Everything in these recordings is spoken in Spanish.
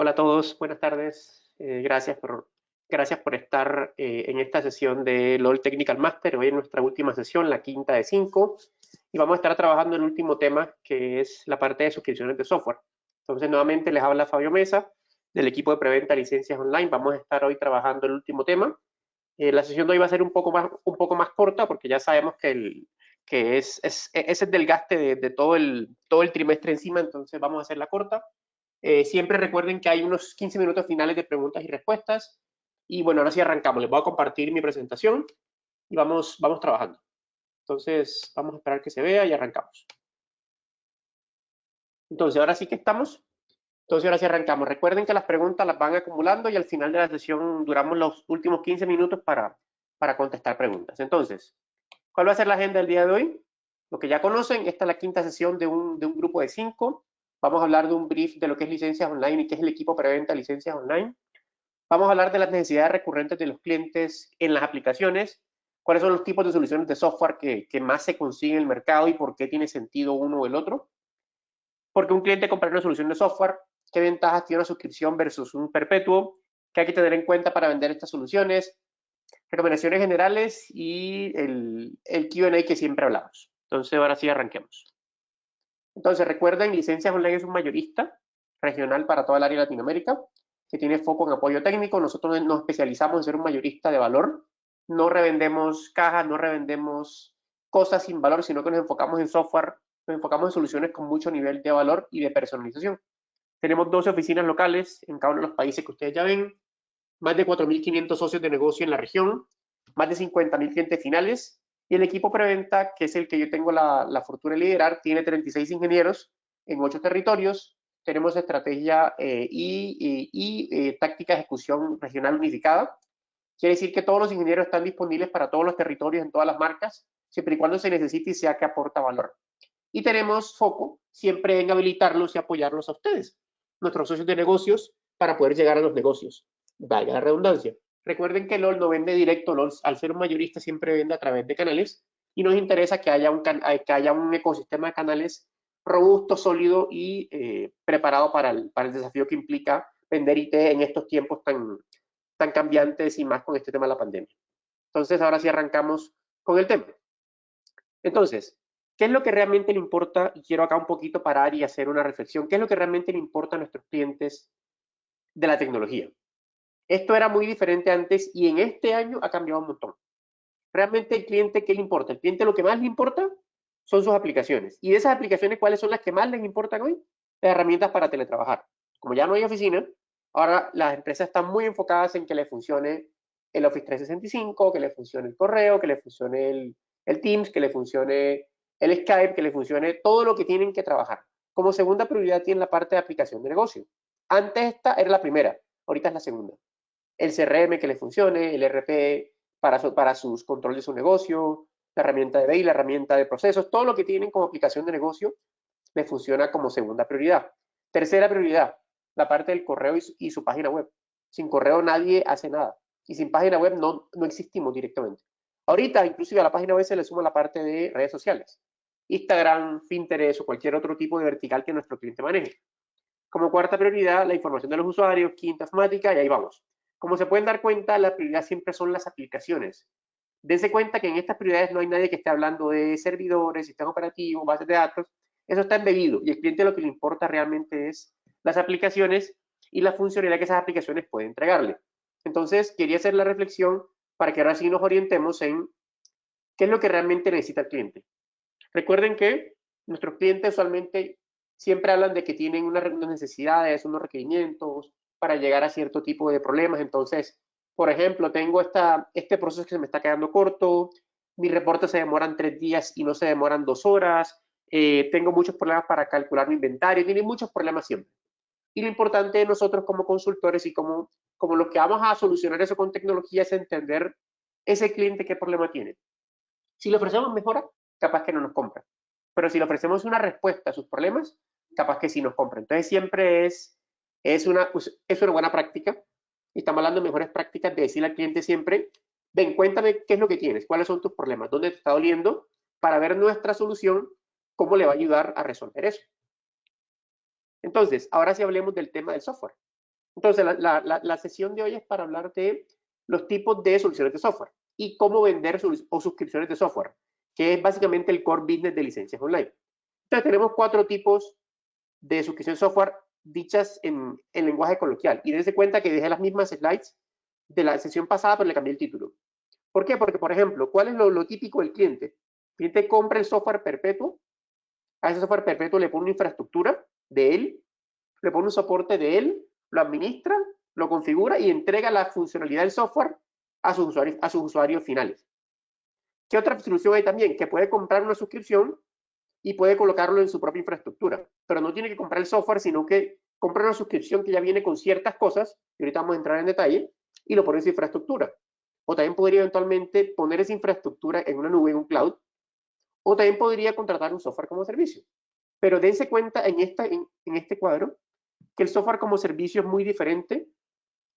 Hola a todos, buenas tardes. Gracias por estar en esta sesión de LOL Technical Master. Hoy es nuestra última sesión, la quinta de 5, y vamos a estar trabajando en el último tema, que es la parte de suscripciones de software. Entonces, nuevamente les habla Fabio Mesa, del equipo de Preventa Licencias Online. Vamos a estar hoy trabajando el último tema. La sesión de hoy va a ser un poco más corta, porque ya sabemos que ese es el desgaste de todo el trimestre encima, entonces vamos a hacerla corta. Siempre recuerden que hay unos 15 minutos finales de preguntas y respuestas. Y bueno, ahora sí arrancamos. Les voy a compartir mi presentación y vamos trabajando. Entonces, vamos a esperar que se vea y arrancamos. Entonces, ahora sí que estamos. Entonces, ahora sí arrancamos. Recuerden que las preguntas las van acumulando y al final de la sesión duramos los últimos 15 minutos para contestar preguntas. Entonces, ¿cuál va a ser la agenda del día de hoy? Lo que ya conocen, esta es la quinta sesión de un grupo de 5. Vamos a hablar de un brief de lo que es licencias online y qué es el equipo preventa licencias online. Vamos a hablar de las necesidades recurrentes de los clientes en las aplicaciones, cuáles son los tipos de soluciones de software que más se consiguen en el mercado y por qué tiene sentido uno o el otro. Porque un cliente compra una solución de software, qué ventajas tiene una suscripción versus un perpetuo, qué hay que tener en cuenta para vender estas soluciones, recomendaciones generales y el Q&A que siempre hablamos. Entonces, ahora sí arranquemos. Entonces, recuerden, Licencias Online es un mayorista regional para toda el área de Latinoamérica, que tiene foco en apoyo técnico. Nosotros nos especializamos en ser un mayorista de valor. No revendemos cajas, no revendemos cosas sin valor, sino que nos enfocamos en software, nos enfocamos en soluciones con mucho nivel de valor y de personalización. Tenemos 12 oficinas locales en cada uno de los países que ustedes ya ven, más de 4.500 socios de negocio en la región, más de 50.000 clientes finales, y el equipo preventa, que es el que yo tengo la fortuna de liderar, tiene 36 ingenieros en 8 territorios. Tenemos estrategia y táctica de ejecución regional unificada. Quiere decir que todos los ingenieros están disponibles para todos los territorios en todas las marcas, siempre y cuando se necesite y sea que aporta valor. Y tenemos foco siempre en habilitarlos y apoyarlos a ustedes, nuestros socios de negocios, para poder llegar a los negocios. Valga la redundancia. Recuerden que LOL no vende directo. LOL, al ser un mayorista, siempre vende a través de canales y nos interesa que haya un ecosistema de canales robusto, sólido y preparado para el desafío que implica vender IT en estos tiempos tan cambiantes y más con este tema de la pandemia. Entonces, ahora sí arrancamos con el tema. Entonces, ¿qué es lo que realmente le importa? Y quiero acá un poquito parar y hacer una reflexión. ¿Qué es lo que realmente le importa a nuestros clientes de la tecnología? Esto era muy diferente antes y en este año ha cambiado un montón. Realmente el cliente, ¿qué le importa? El cliente lo que más le importa son sus aplicaciones. Y de esas aplicaciones, ¿cuáles son las que más les importan hoy? Las herramientas para teletrabajar. Como ya no hay oficina, ahora las empresas están muy enfocadas en que le funcione el Office 365, que le funcione el correo, que le funcione el Teams, que le funcione el Skype, que le funcione todo lo que tienen que trabajar. Como segunda prioridad tienen la parte de aplicación de negocio. Antes esta era la primera, ahorita es la segunda. El CRM que le funcione, el RP para sus controles de su negocio, la herramienta de BI, la herramienta de procesos, todo lo que tienen como aplicación de negocio les funciona como segunda prioridad. Tercera prioridad, la parte del correo y su página web. Sin correo nadie hace nada. Y sin página web no existimos directamente. Ahorita, inclusive a la página web se le suma la parte de redes sociales. Instagram, Pinterest o cualquier otro tipo de vertical que nuestro cliente maneje. Como cuarta prioridad, la información de los usuarios. Quinta, informática, y ahí vamos. Como se pueden dar cuenta, la prioridad siempre son las aplicaciones. Dense cuenta que en estas prioridades no hay nadie que esté hablando de servidores, sistemas operativos, bases de datos. Eso está embebido y al cliente lo que le importa realmente es las aplicaciones y la funcionalidad que esas aplicaciones pueden entregarle. Entonces, quería hacer la reflexión para que ahora sí nos orientemos en qué es lo que realmente necesita el cliente. Recuerden que nuestros clientes usualmente siempre hablan de que tienen unas necesidades, unos requerimientos para llegar a cierto tipo de problemas. Entonces, por ejemplo, tengo este proceso que se me está quedando corto, mis reportes se demoran 3 días y no se demoran 2 horas, tengo muchos problemas para calcular mi inventario, tienen muchos problemas siempre. Y lo importante de nosotros como consultores y como los que vamos a solucionar eso con tecnología es entender ese cliente qué problema tiene. Si le ofrecemos mejora, capaz que no nos compra. Pero si le ofrecemos una respuesta a sus problemas, capaz que sí nos compra. Entonces siempre es una buena práctica. Y estamos hablando de mejores prácticas de decirle al cliente siempre, ven, cuéntame qué es lo que tienes, cuáles son tus problemas, dónde te está doliendo, para ver nuestra solución, cómo le va a ayudar a resolver eso. Entonces, ahora sí hablemos del tema del software. Entonces, la sesión de hoy es para hablar de los tipos de soluciones de software y cómo vender o suscripciones de software, que es básicamente el core business de licencias online. Entonces, tenemos 4 tipos de suscripción de software dichas en lenguaje coloquial. Y dense cuenta que dejé las mismas slides de la sesión pasada, pero le cambié el título. ¿Por qué? Porque, por ejemplo, ¿cuál es lo típico del cliente? El cliente compra el software perpetuo, a ese software perpetuo le pone una infraestructura de él, le pone un soporte de él, lo administra, lo configura y entrega la funcionalidad del software a sus usuarios finales. ¿Qué otra solución hay también? Que puede comprar una suscripción y puede colocarlo en su propia infraestructura, pero no tiene que comprar el software, sino que compra una suscripción que ya viene con ciertas cosas, y ahorita vamos a entrar en detalle, y lo pone en su infraestructura. O también podría eventualmente poner esa infraestructura en una nube, en un cloud, o también podría contratar un software como servicio. Pero dense cuenta en este cuadro que el software como servicio es muy diferente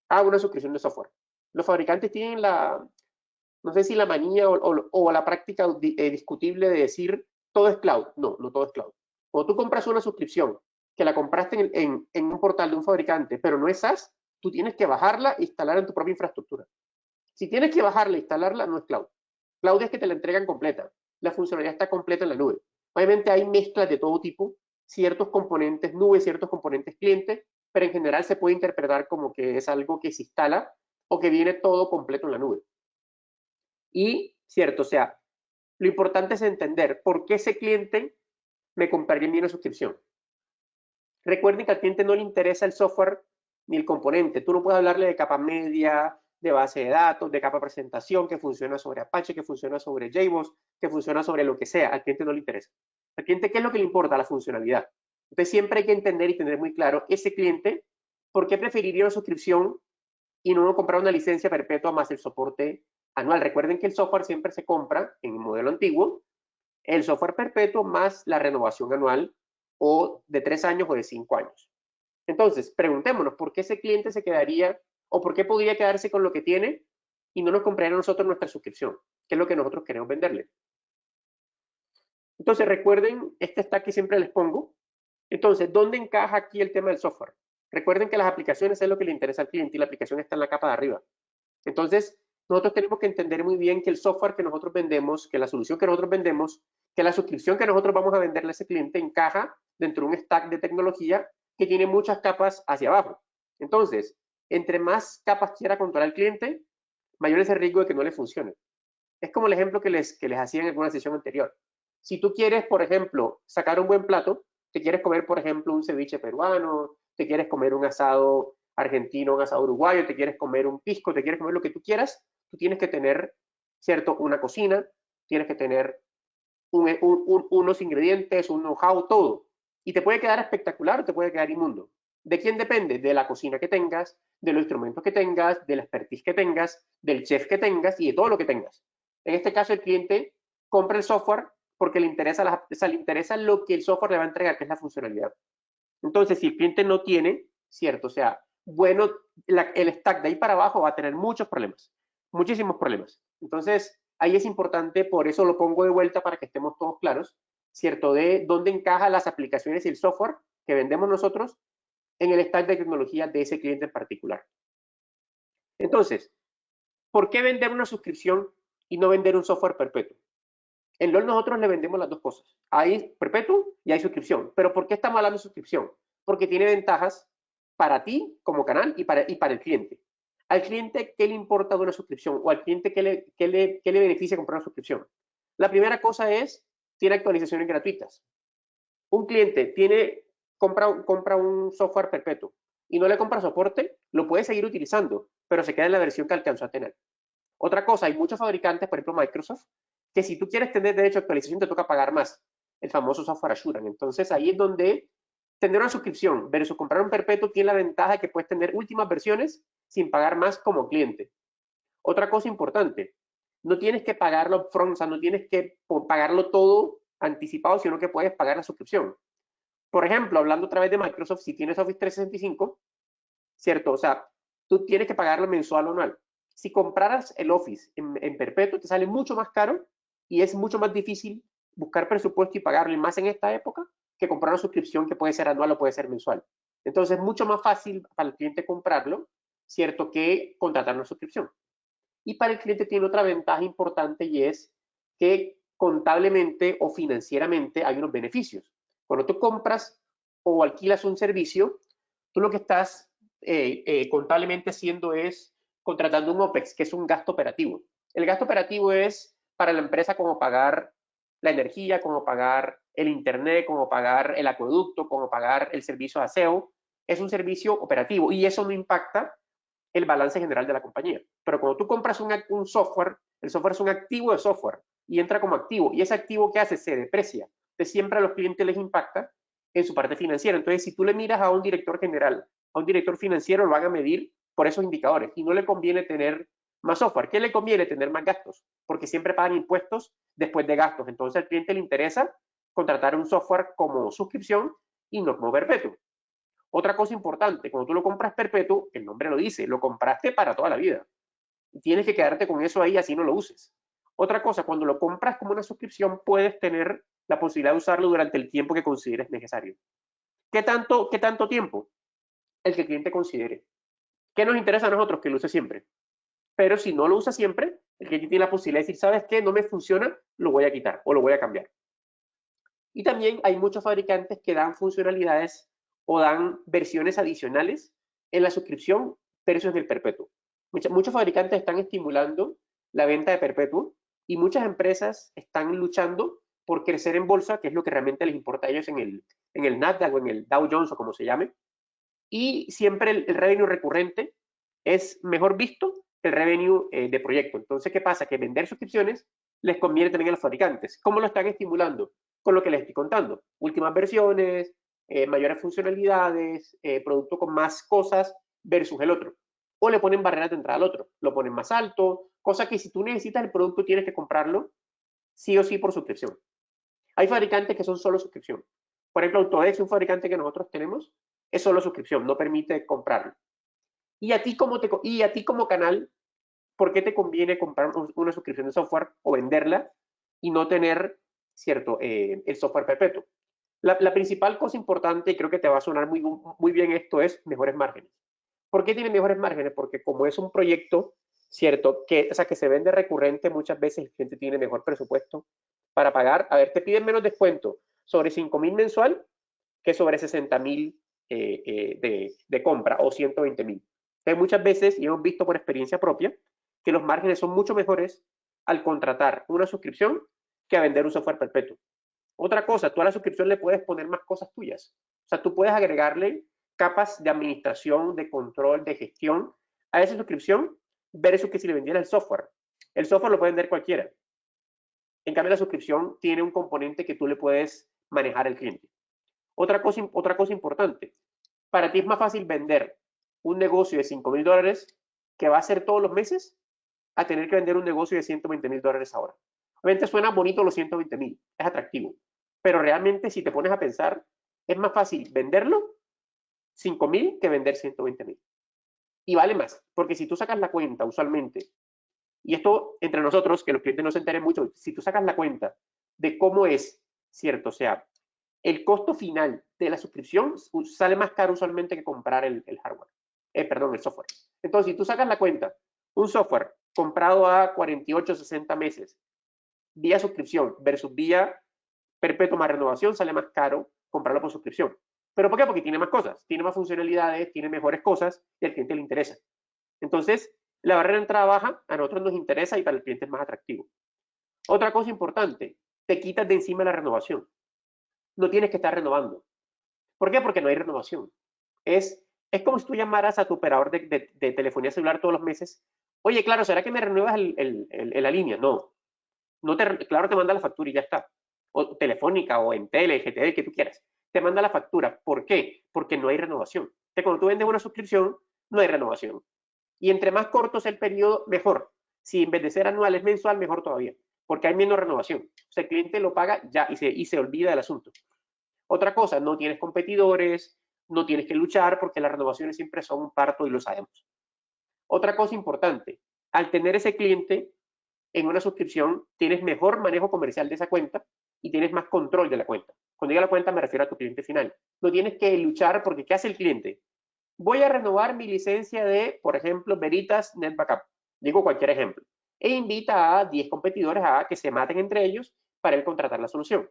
a una suscripción de software. Los fabricantes tienen no sé si la manía o la práctica discutible de decir todo es cloud. No, no todo es cloud. Cuando tú compras una suscripción que la compraste en un portal de un fabricante, pero no es SaaS, tú tienes que bajarla e instalar en tu propia infraestructura. Si tienes que bajarla e instalarla, no es cloud. Cloud es que te la entregan completa. La funcionalidad está completa en la nube. Obviamente hay mezclas de todo tipo, ciertos componentes nube, ciertos componentes cliente, pero en general se puede interpretar como que es algo que se instala o que viene todo completo en la nube. Y, cierto, o sea, lo importante es entender por qué ese cliente me compraría en una suscripción. Recuerden que al cliente no le interesa el software ni el componente. Tú no puedes hablarle de capa media, de base de datos, de capa presentación, que funciona sobre Apache, que funciona sobre JBoss, que funciona sobre lo que sea. Al cliente no le interesa. Al cliente, ¿qué es lo que le importa? La funcionalidad. Entonces, siempre hay que entender y tener muy claro ese cliente, por qué preferiría una suscripción y no comprar una licencia perpetua más el soporte anual. Recuerden que el software siempre se compra en el modelo antiguo, el software perpetuo más la renovación anual o de 3 años o de 5 años. Entonces, preguntémonos, ¿por qué ese cliente se quedaría o por qué podría quedarse con lo que tiene y no nos compraría a nosotros nuestra suscripción? ¿Qué es lo que nosotros queremos venderle? Entonces, recuerden este stack que siempre les pongo. Entonces, ¿dónde encaja aquí el tema del software? Recuerden que las aplicaciones es lo que le interesa al cliente y la aplicación está en la capa de arriba. Entonces, nosotros tenemos que entender muy bien que el software que nosotros vendemos, que la solución que nosotros vendemos, que la suscripción que nosotros vamos a venderle a ese cliente encaja dentro de un stack de tecnología que tiene muchas capas hacia abajo. Entonces, entre más capas quiera controlar el cliente, mayor es el riesgo de que no le funcione. Es como el ejemplo que les hacía en alguna sesión anterior. Si tú quieres, por ejemplo, sacar un buen plato, te quieres comer, por ejemplo, un ceviche peruano, te quieres comer un asado argentino, un asado uruguayo, te quieres comer un pisco, te quieres comer lo que tú quieras, tú tienes que tener, ¿cierto? Una cocina, tienes que tener unos ingredientes, un know-how, todo. Y te puede quedar espectacular o te puede quedar inmundo. ¿De quién depende? De la cocina que tengas, de los instrumentos que tengas, de la expertise que tengas, del chef que tengas y de todo lo que tengas. En este caso, el cliente compra el software porque le interesa lo que el software le va a entregar, que es la funcionalidad. Entonces, si el cliente no tiene, ¿cierto? O sea, bueno, el stack de ahí para abajo va a tener muchos problemas, muchísimos problemas. Entonces, ahí es importante, por eso lo pongo de vuelta para que estemos todos claros, ¿cierto? De dónde encajan las aplicaciones y el software que vendemos nosotros en el stack de tecnología de ese cliente en particular. Entonces, ¿por qué vender una suscripción y no vender un software perpetuo? En LOL nosotros le vendemos las dos cosas. Hay perpetuo y hay suscripción. ¿Pero por qué estamos hablando de suscripción? Porque tiene ventajas para ti como canal y para el cliente. Al cliente, ¿qué le importa de una suscripción? O al cliente, ¿qué le beneficia comprar una suscripción? La primera cosa es, tiene actualizaciones gratuitas. Un cliente compra un software perpetuo y no le compra soporte, lo puede seguir utilizando, pero se queda en la versión que alcanzó a tener. Otra cosa, hay muchos fabricantes, por ejemplo Microsoft, que si tú quieres tener derecho a actualización te toca pagar más, el famoso software assurance. Entonces ahí es donde tener una suscripción versus comprar un perpetuo tiene la ventaja de que puedes tener últimas versiones sin pagar más como cliente. Otra cosa importante, no tienes que pagarlo upfront, o sea, no tienes que pagarlo todo anticipado, sino que puedes pagar la suscripción. Por ejemplo, hablando otra vez de Microsoft, si tienes Office 365, ¿cierto? O sea, tú tienes que pagarlo mensual o anual. Si compraras el Office en perpetuo, te sale mucho más caro y es mucho más difícil buscar presupuesto y pagarlo, y más en esta época, que comprar una suscripción que puede ser anual o puede ser mensual. Entonces es mucho más fácil para el cliente comprarlo, ¿cierto?, que contratar una suscripción. Y para el cliente tiene otra ventaja importante y es que contablemente o financieramente hay unos beneficios. Cuando tú compras o alquilas un servicio, tú lo que estás contablemente haciendo es contratando un OPEX, que es un gasto operativo. El gasto operativo es para la empresa como pagar la energía, como pagar el internet, como pagar el acueducto, como pagar el servicio de aseo. Es un servicio operativo y eso no impacta el balance general de la compañía. Pero cuando tú compras un software, el software es un activo de software y entra como activo. Y ese activo que hace se deprecia. Entonces siempre a los clientes les impacta en su parte financiera. Entonces, si tú le miras a un director general, a un director financiero, lo van a medir por esos indicadores. Y no le conviene tener más software. ¿Qué le conviene? Tener más gastos, porque siempre pagan impuestos después de gastos. Entonces al cliente le interesa contratar un software como suscripción y no como perpetuo. Otra cosa importante, cuando tú lo compras perpetuo, el nombre lo dice, lo compraste para toda la vida. Y tienes que quedarte con eso ahí, así no lo uses. Otra cosa, cuando lo compras como una suscripción, puedes tener la posibilidad de usarlo durante el tiempo que consideres necesario. ¿Qué tanto tiempo? El que el cliente considere. ¿Qué nos interesa a nosotros? Que lo use siempre. Pero si no lo usa siempre, el cliente tiene la posibilidad de decir, ¿sabes qué? No me funciona, lo voy a quitar o lo voy a cambiar. Y también hay muchos fabricantes que dan funcionalidades o dan versiones adicionales en la suscripción versus del perpetuo. Muchos fabricantes están estimulando la venta de perpetuo y muchas empresas están luchando por crecer en bolsa, que es lo que realmente les importa a ellos en el Nasdaq o en el Dow Jones o como se llame. Y siempre el revenue recurrente es mejor visto que el revenue de proyecto. Entonces, ¿qué pasa? Que vender suscripciones les conviene también a los fabricantes. ¿Cómo lo están estimulando? Con lo que les estoy contando. Últimas versiones, mayores funcionalidades, producto con más cosas versus el otro. O le ponen barreras de entrada al otro. Lo ponen más alto, cosa que si tú necesitas el producto tienes que comprarlo sí o sí por suscripción. Hay fabricantes que son solo suscripción. Por ejemplo, Autodesk, un fabricante que nosotros tenemos, es solo suscripción, no permite comprarlo. Y a ti como canal, ¿por qué te conviene comprar una suscripción de software o venderla y no tener, cierto, el software perpetuo? La principal cosa importante, y creo que te va a sonar muy bien esto, es mejores márgenes. ¿Por qué tiene mejores márgenes? Porque como es un proyecto, cierto, o sea, que se vende recurrente, muchas veces el cliente tiene mejor presupuesto para pagar. A ver, te piden menos descuento sobre 5.000 mensual que sobre 60.000 de compra o 120.000. Entonces, muchas veces, y hemos visto por experiencia propia, que los márgenes son mucho mejores al contratar una suscripción que a vender un software perpetuo. Otra cosa, tú a la suscripción le puedes poner más cosas tuyas. O sea, tú puedes agregarle capas de administración, de control, de gestión a esa suscripción versus que si le vendiera el software. El software lo puede vender cualquiera. En cambio, la suscripción tiene un componente que tú le puedes manejar al cliente. Otra cosa importante, para ti es más fácil vender un negocio de $5.000 que va a ser todos los meses a tener que vender un negocio de $120.000 ahora. Obviamente suena bonito los 120.000, es atractivo, pero realmente si te pones a pensar, es más fácil venderlo 5.000 que vender 120.000. Y vale más, porque si tú sacas la cuenta usualmente, y esto entre nosotros, que los clientes no se enteren mucho, si tú sacas la cuenta de cómo es, ¿cierto? O sea, el costo final de la suscripción sale más caro usualmente que comprar el hardware, perdón, el software. Entonces, si tú sacas la cuenta, un software comprado a 48, 60 meses, vía suscripción versus vía perpetua más renovación, sale más caro comprarlo por suscripción. ¿Pero por qué? Porque tiene más cosas, tiene más funcionalidades, tiene mejores cosas y al cliente le interesa. Entonces, la barrera de entrada baja a nosotros nos interesa y para el cliente es más atractivo. Otra cosa importante, te quitas de encima la renovación. No tienes que estar renovando. ¿Por qué? Porque no hay renovación. Es como si tú llamaras a tu operador de telefonía celular todos los meses. Oye, claro, ¿será que me renuevas la línea? No. Claro, te manda la factura y ya está. O telefónica o en tele, GTD, el que tú quieras. Te manda la factura. ¿Por qué? Porque no hay renovación. Entonces, cuando tú vendes una suscripción, no hay renovación. Y entre más corto sea el periodo, mejor. Si en vez de ser anual es mensual, mejor todavía. Porque hay menos renovación. O sea, el cliente lo paga ya y se olvida del asunto. Otra cosa, no tienes competidores, no tienes que luchar porque las renovaciones siempre son un parto y lo sabemos. Otra cosa importante, al tener ese cliente en una suscripción, tienes mejor manejo comercial de esa cuenta y tienes más control de la cuenta. Cuando diga la cuenta me refiero a tu cliente final. No tienes que luchar porque ¿qué hace el cliente? Voy a renovar mi licencia de, por ejemplo, Veritas NetBackup. Digo cualquier ejemplo. E invita a 10 competidores a que se maten entre ellos para él contratar la solución.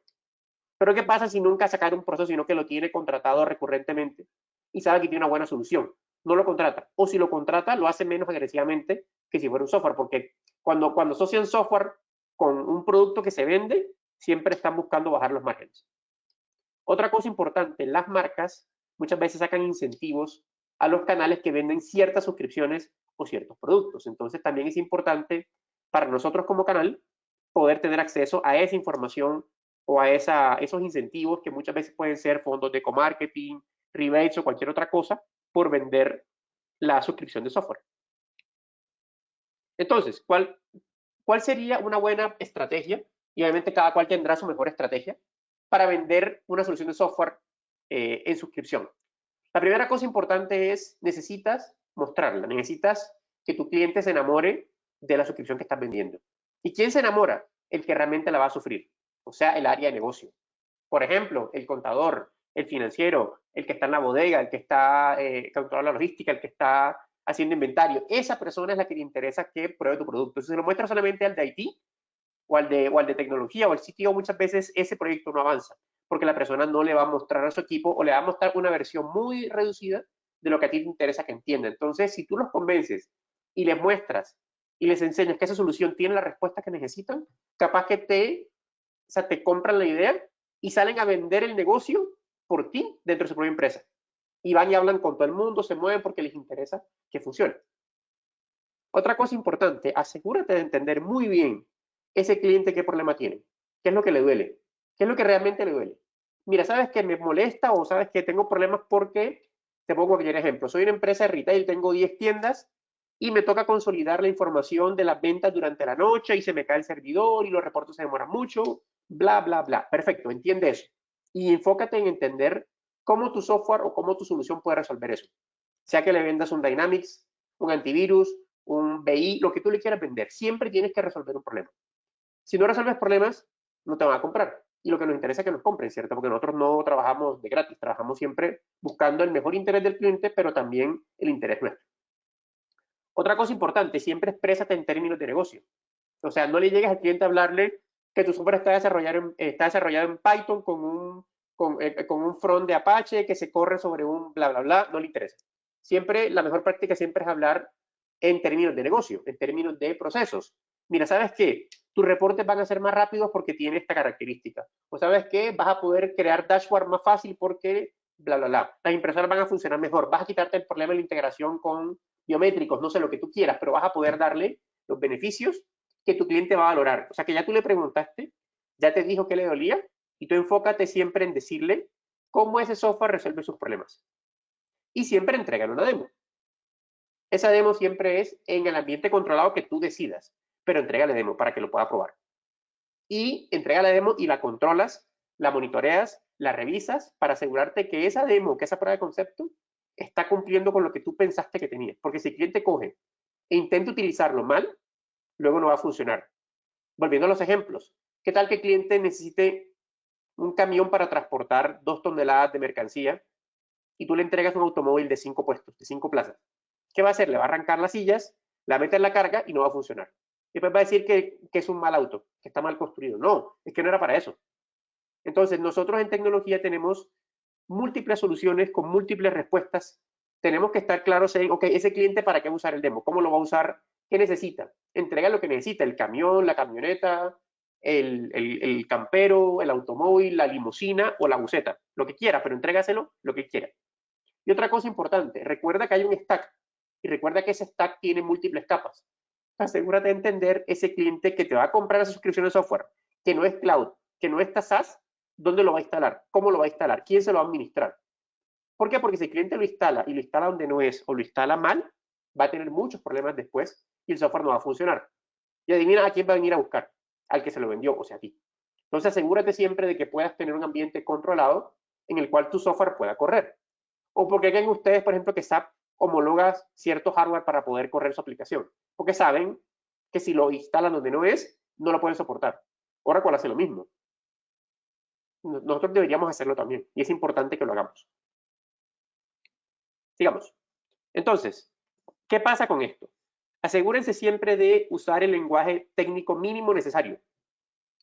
Pero ¿qué pasa si nunca sacar un proceso, sino que lo tiene contratado recurrentemente y sabe que tiene una buena solución? No lo contrata. O si lo contrata, lo hace menos agresivamente que si fuera un software, porque cuando asocian software con un producto que se vende, siempre están buscando bajar los márgenes. Otra cosa importante, las marcas muchas veces sacan incentivos a los canales que venden ciertas suscripciones o ciertos productos. Entonces también es importante para nosotros como canal poder tener acceso a esa información o a esos incentivos que muchas veces pueden ser fondos de co-marketing, rebates o cualquier otra cosa por vender la suscripción de software. Entonces, ¿cuál sería una buena estrategia? Y obviamente cada cual tendrá su mejor estrategia para vender una solución de software en suscripción. La primera cosa importante es, necesitas mostrarla, necesitas que tu cliente se enamore de la suscripción que estás vendiendo. ¿Y quién se enamora? El que realmente la va a sufrir, o sea, el área de negocio. Por ejemplo, el contador, el financiero, el que está en la bodega, el que está controlando la logística, el que está haciendo inventario. Esa persona es la que te interesa que pruebe tu producto. Si se lo muestra solamente al de IT o al de tecnología o al sitio, muchas veces ese proyecto no avanza porque la persona no le va a mostrar a su equipo o le va a mostrar una versión muy reducida de lo que a ti te interesa que entienda. Entonces, si tú los convences y les muestras y les enseñas que esa solución tiene la respuesta que necesitan, capaz que te compran la idea y salen a vender el negocio por ti dentro de su propia empresa. Y van y hablan con todo el mundo, se mueven porque les interesa que funcione. Otra cosa importante, asegúrate de entender muy bien ese cliente qué problema tiene, qué es lo que le duele, qué es lo que realmente le duele. Mira, sabes que me molesta o sabes que tengo problemas porque, te pongo cualquier ejemplo, soy una empresa de retail, tengo 10 tiendas y me toca consolidar la información de las ventas durante la noche y se me cae el servidor y los reportes se demoran mucho, bla, bla, bla. Perfecto, entiende eso. Y enfócate en entender cómo tu software o cómo tu solución puede resolver eso. Sea que le vendas un Dynamics, un antivirus, un BI, lo que tú le quieras vender. Siempre tienes que resolver un problema. Si no resuelves problemas, no te van a comprar. Y lo que nos interesa es que nos compren, ¿cierto? Porque nosotros no trabajamos de gratis, trabajamos siempre buscando el mejor interés del cliente, pero también el interés nuestro. Otra cosa importante, siempre exprésate en términos de negocio. O sea, no le llegues al cliente a hablarle que tu software está desarrollado en Python con un front de Apache que se corre sobre un bla, bla, bla, no le interesa. Siempre, la mejor práctica siempre es hablar en términos de negocio, en términos de procesos. Mira, ¿sabes qué? Tus reportes van a ser más rápidos porque tiene esta característica. O ¿sabes qué? Vas a poder crear dashboard más fácil porque bla, bla, bla. Las impresoras van a funcionar mejor. Vas a quitarte el problema de la integración con biométricos, no sé lo que tú quieras, pero vas a poder darle los beneficios que tu cliente va a valorar. O sea, que ya tú le preguntaste, ya te dijo qué le dolía y tú enfócate siempre en decirle cómo ese software resuelve sus problemas. Y siempre entregan una demo. Esa demo siempre es en el ambiente controlado que tú decidas, pero entrégale demo para que lo pueda probar. Y entrega la demo y la controlas, la monitoreas, la revisas para asegurarte que esa demo, que esa prueba de concepto, está cumpliendo con lo que tú pensaste que tenía. Porque si el cliente coge e intenta utilizarlo mal, luego no va a funcionar. Volviendo a los ejemplos, ¿qué tal que el cliente necesite un camión para transportar 2 toneladas de mercancía y tú le entregas un automóvil de 5 puestos, de 5 plazas? ¿Qué va a hacer? Le va a arrancar las sillas, la mete en la carga y no va a funcionar. Después va a decir que es un mal auto, que está mal construido. No, es que no era para eso. Entonces, nosotros en tecnología tenemos múltiples soluciones con múltiples respuestas. Tenemos que estar claros en, ok, ese cliente para qué va a usar el demo, cómo lo va a usar, qué necesita. Entrega lo que necesita, el camión, la camioneta, el campero, el automóvil, la limusina o la buseta, lo que quiera, pero entrégaselo lo que quiera. Y otra cosa importante, recuerda que hay un stack y recuerda que ese stack tiene múltiples capas. Asegúrate de entender ese cliente que te va a comprar esa suscripción de software, que no es cloud, que no está SaaS, ¿dónde lo va a instalar? ¿Cómo lo va a instalar? ¿Quién se lo va a administrar? ¿Por qué? Porque si el cliente lo instala y lo instala donde no es o lo instala mal, va a tener muchos problemas después y el software no va a funcionar. Y adivina a quién va a venir a buscar, al que se lo vendió, o sea, a ti. Entonces asegúrate siempre de que puedas tener un ambiente controlado en el cual tu software pueda correr. O porque creen ustedes, por ejemplo, que SAP homologa cierto hardware para poder correr su aplicación. Porque saben que si lo instalan donde no es, no lo pueden soportar. Oracle hace lo mismo. nosotros deberíamos hacerlo también y es importante que lo hagamos. Sigamos. Entonces, ¿qué pasa con esto? Asegúrense siempre de usar el lenguaje técnico mínimo necesario.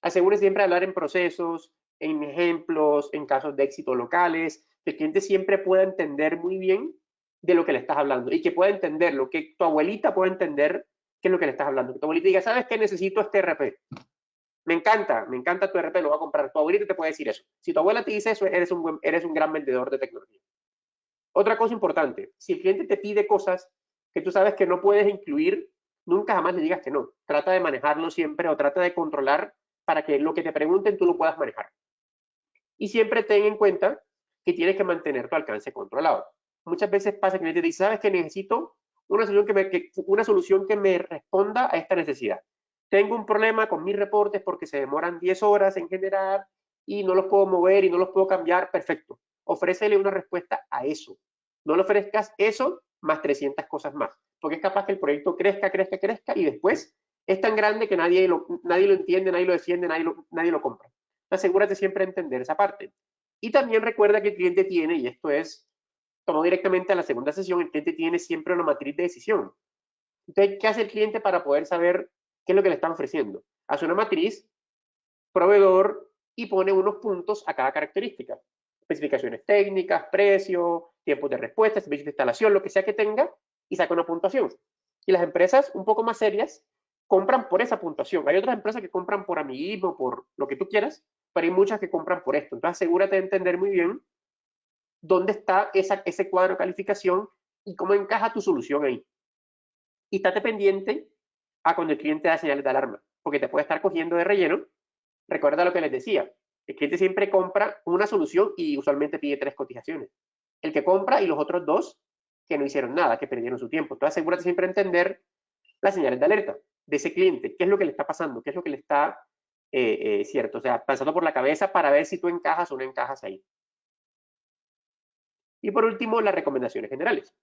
Asegúrense siempre de hablar en procesos, en ejemplos, en casos de éxito locales, que el cliente siempre pueda entender muy bien de lo que le estás hablando y que pueda entender lo que tu abuelita pueda entender qué es lo que le estás hablando. Que tu abuelita diga, ¿sabes qué? Necesito este RP. Me encanta tu RP, lo voy a comprar. Tu abuelita te puede decir eso. Si tu abuela te dice eso, eres un gran vendedor de tecnología. Otra cosa importante, si el cliente te pide cosas que tú sabes que no puedes incluir, nunca jamás le digas que no. Trata de manejarlo siempre o trata de controlar para que lo que te pregunten tú lo puedas manejar. Y siempre ten en cuenta que tienes que mantener tu alcance controlado. Muchas veces pasa que el cliente dice, sabes que necesito una solución que me responda a esta necesidad. Tengo un problema con mis reportes porque se demoran 10 horas en generar y no los puedo mover y no los puedo cambiar. Perfecto. Ofrécele una respuesta a eso. No le ofrezcas eso más 300 cosas más, porque es capaz que el proyecto crezca y después es tan grande que nadie lo entiende, nadie lo defiende, nadie lo compra. Asegúrate siempre de entender esa parte. Y también recuerda que el cliente tiene, y esto es tomado directamente a la segunda sesión, el cliente tiene siempre una matriz de decisión. Entonces, ¿qué hace el cliente para poder saber qué es lo que le están ofreciendo? Hace una matriz, proveedor, y pone unos puntos a cada característica. Especificaciones técnicas, precio, tiempos de respuesta, servicios de instalación, lo que sea que tenga, y saca una puntuación. Y las empresas un poco más serias compran por esa puntuación. Hay otras empresas que compran por amiguismo, por lo que tú quieras, pero hay muchas que compran por esto. Entonces asegúrate de entender muy bien dónde está ese cuadro de calificación y cómo encaja tu solución ahí. Y estate pendiente a cuando el cliente da señales de alarma, porque te puede estar cogiendo de relleno. Recuerda lo que les decía, el cliente siempre compra una solución y usualmente pide 3 cotizaciones. El que compra y los otros 2 que no hicieron nada, que perdieron su tiempo. Entonces asegúrate siempre de entender las señales de alerta de ese cliente, qué es lo que le está pasando, qué es lo que le está, cierto, o sea, pasando por la cabeza para ver si tú encajas o no encajas ahí. Y por último, las recomendaciones generales.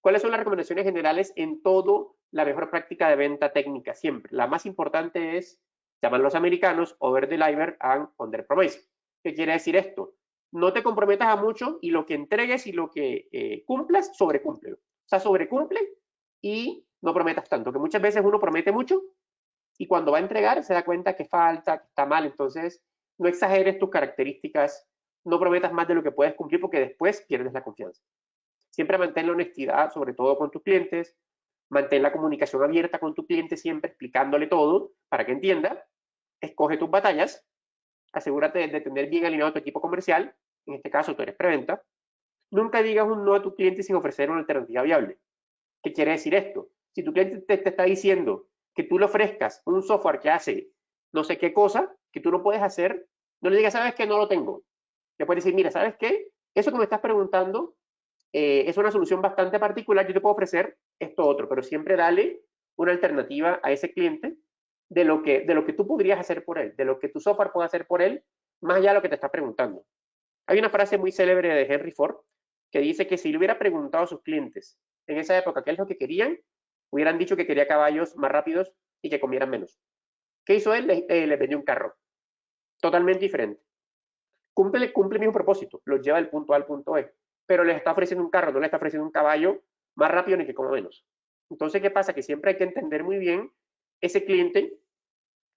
¿Cuáles son las recomendaciones generales en todo la mejor práctica de venta técnica? Siempre. La más importante es, llaman los americanos, over deliver and under promise. ¿Qué quiere decir esto? No te comprometas a mucho y lo que entregues y lo que cumplas, sobrecúmplelo. O sea, sobrecumple y no prometas tanto, que muchas veces uno promete mucho y cuando va a entregar se da cuenta que falta, que está mal. Entonces, no exageres tus características, no prometas más de lo que puedes cumplir porque después pierdes la confianza. Siempre mantén la honestidad, sobre todo con tus clientes, mantén la comunicación abierta con tu cliente, siempre explicándole todo para que entienda, escoge tus batallas, asegúrate de tener bien alineado tu equipo comercial, en este caso tú eres preventa, nunca digas un no a tu cliente sin ofrecer una alternativa viable. ¿Qué quiere decir esto? Si tu cliente te está diciendo que tú le ofrezcas un software que hace no sé qué cosa que tú no puedes hacer, no le digas, ¿sabes qué? No lo tengo. Le puedes decir, mira, ¿sabes qué? Eso que me estás preguntando es una solución bastante particular, yo te puedo ofrecer esto otro, pero siempre dale una alternativa a ese cliente de lo que tú podrías hacer por él, de lo que tu software puede hacer por él, más allá de lo que te está preguntando. Hay una frase muy célebre de Henry Ford que dice que si le hubiera preguntado a sus clientes en esa época qué es lo que querían, hubieran dicho que quería caballos más rápidos y que comieran menos. ¿Qué hizo él? Les vendió un carro. Totalmente diferente. Cumple el mismo propósito, los lleva del punto A al punto B, pero les está ofreciendo un carro, no les está ofreciendo un caballo más rápido ni que coma menos. Entonces, ¿qué pasa? Que siempre hay que entender muy bien ese cliente,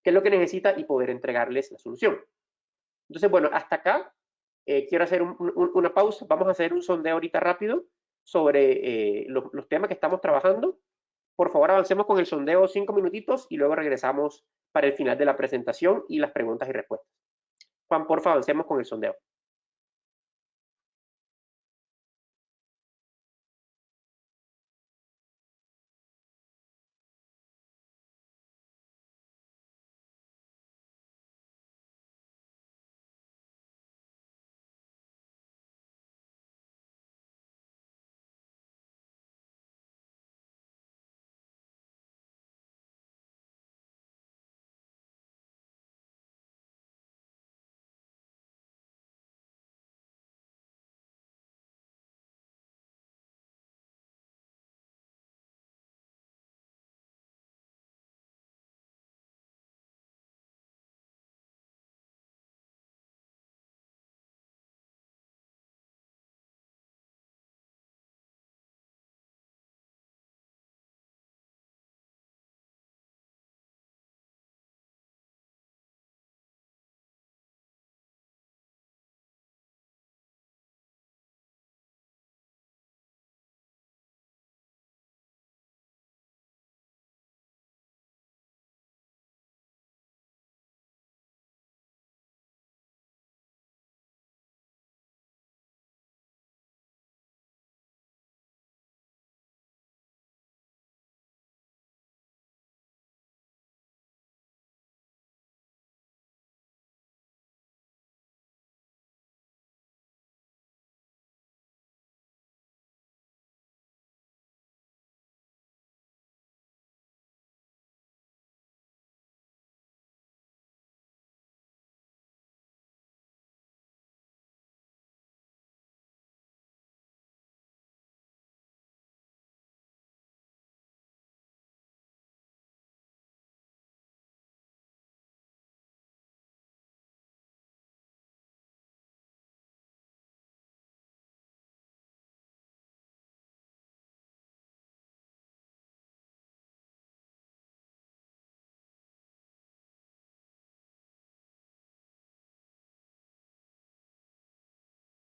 qué es lo que necesita y poder entregarles la solución. Entonces, bueno, hasta acá quiero hacer una pausa. Vamos a hacer un sondeo ahorita rápido sobre los temas que estamos trabajando. Por favor, avancemos con el sondeo 5 minutitos y luego regresamos para el final de la presentación y las preguntas y respuestas. Juan, por favor, avancemos con el sondeo.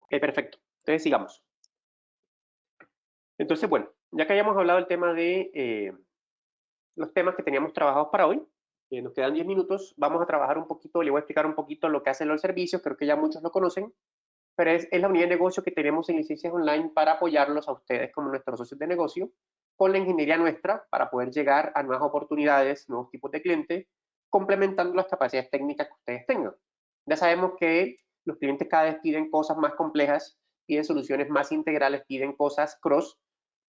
Perfecto. Entonces sigamos. Entonces, bueno, ya que hayamos hablado del tema de los temas que teníamos trabajados para hoy, nos quedan 10 minutos, vamos a trabajar un poquito, le voy a explicar un poquito lo que hacen los servicios, creo que ya muchos lo conocen, pero es la unidad de negocio que tenemos en Licencias Online para apoyarlos a ustedes como nuestros socios de negocio con la ingeniería nuestra para poder llegar a nuevas oportunidades, nuevos tipos de clientes, complementando las capacidades técnicas que ustedes tengan. Ya sabemos que los clientes cada vez piden cosas más complejas, piden soluciones más integrales, piden cosas cross.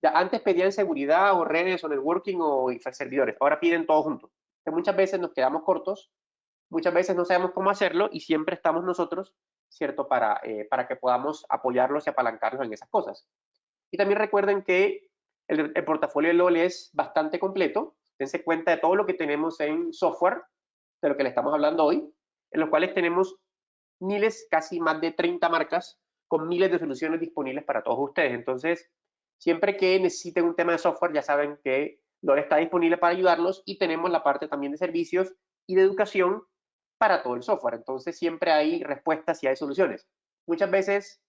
Ya antes pedían seguridad o redes o networking o servidores, ahora piden todo junto. Que muchas veces nos quedamos cortos, muchas veces no sabemos cómo hacerlo y siempre estamos nosotros, ¿cierto? Para que podamos apoyarlos y apalancarlos en esas cosas. Y también recuerden que el portafolio de LOL es bastante completo. Dense cuenta de todo lo que tenemos en software, de lo que le estamos hablando hoy, en los cuales tenemos miles, casi más de 30 marcas con miles de soluciones disponibles para todos ustedes. Entonces, siempre que necesiten un tema de software, ya saben que LOL está disponible para ayudarlos y tenemos la parte también de servicios y de educación para todo el software. Entonces, siempre hay respuestas y hay soluciones. Muchas veces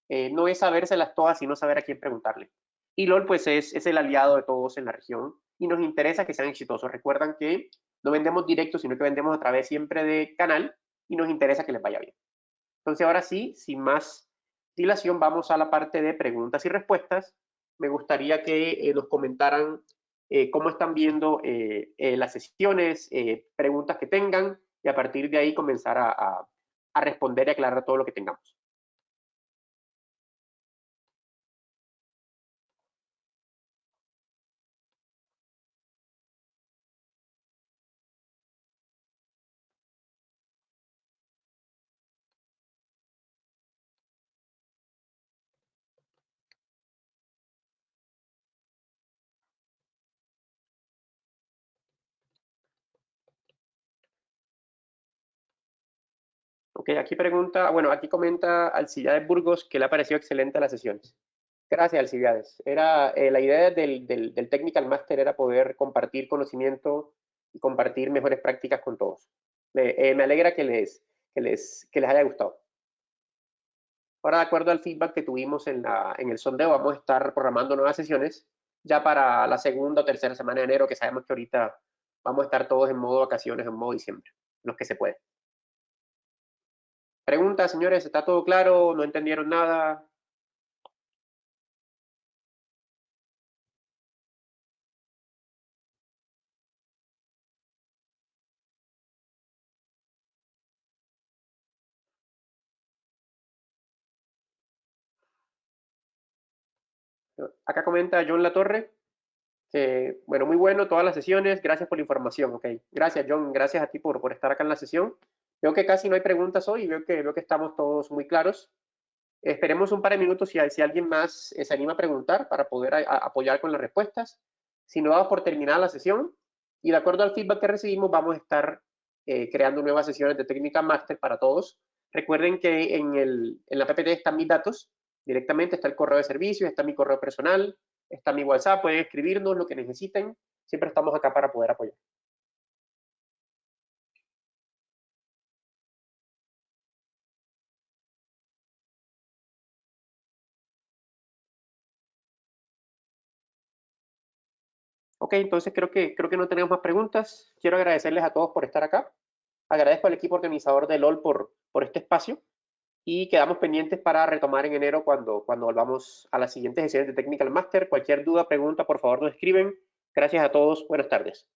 no es sabérselas todas, sino saber a quién preguntarle. Y LOL, pues, es el aliado de todos en la región y nos interesa que sean exitosos. Recuerdan que no vendemos directo, sino que vendemos a través siempre de canal y nos interesa que les vaya bien. Entonces, ahora sí, sin más dilación, vamos a la parte de preguntas y respuestas. Me gustaría que nos comentaran cómo están viendo las sesiones, preguntas que tengan, y a partir de ahí comenzar a responder y aclarar todo lo que tengamos. Ok, aquí pregunta, bueno, aquí comenta Alcibiades Burgos que le ha parecido excelente las sesiones. Gracias, Alcibiades. Era, la idea del Technical Master era poder compartir conocimiento y compartir mejores prácticas con todos. Me alegra que les haya gustado. Ahora, de acuerdo al feedback que tuvimos en el sondeo, vamos a estar programando nuevas sesiones ya para la segunda o tercera semana de enero, que sabemos que ahorita vamos a estar todos en modo vacaciones, en modo diciembre, los que se puede. Preguntas, señores, ¿está todo claro? ¿No entendieron nada? Acá comenta John Latorre que, bueno, muy bueno todas las sesiones, gracias por la información, ok. Gracias, John, gracias a ti por estar acá en la sesión. Veo que casi no hay preguntas hoy, veo que estamos todos muy claros. Esperemos un par de minutos si alguien más se anima a preguntar para poder apoyar con las respuestas. Si no, damos por terminada la sesión y de acuerdo al feedback que recibimos vamos a estar creando nuevas sesiones de técnica máster para todos. Recuerden que en la PPT están mis datos, directamente está el correo de servicios, está mi correo personal, está mi WhatsApp, pueden escribirnos lo que necesiten, siempre estamos acá para poder apoyar. Ok, entonces creo que no tenemos más preguntas. Quiero agradecerles a todos por estar acá. Agradezco al equipo organizador de LOL por este espacio y quedamos pendientes para retomar en enero cuando volvamos a las siguientes sesiones de Technical Master. Cualquier duda, pregunta, por favor nos escriben. Gracias a todos. Buenas tardes.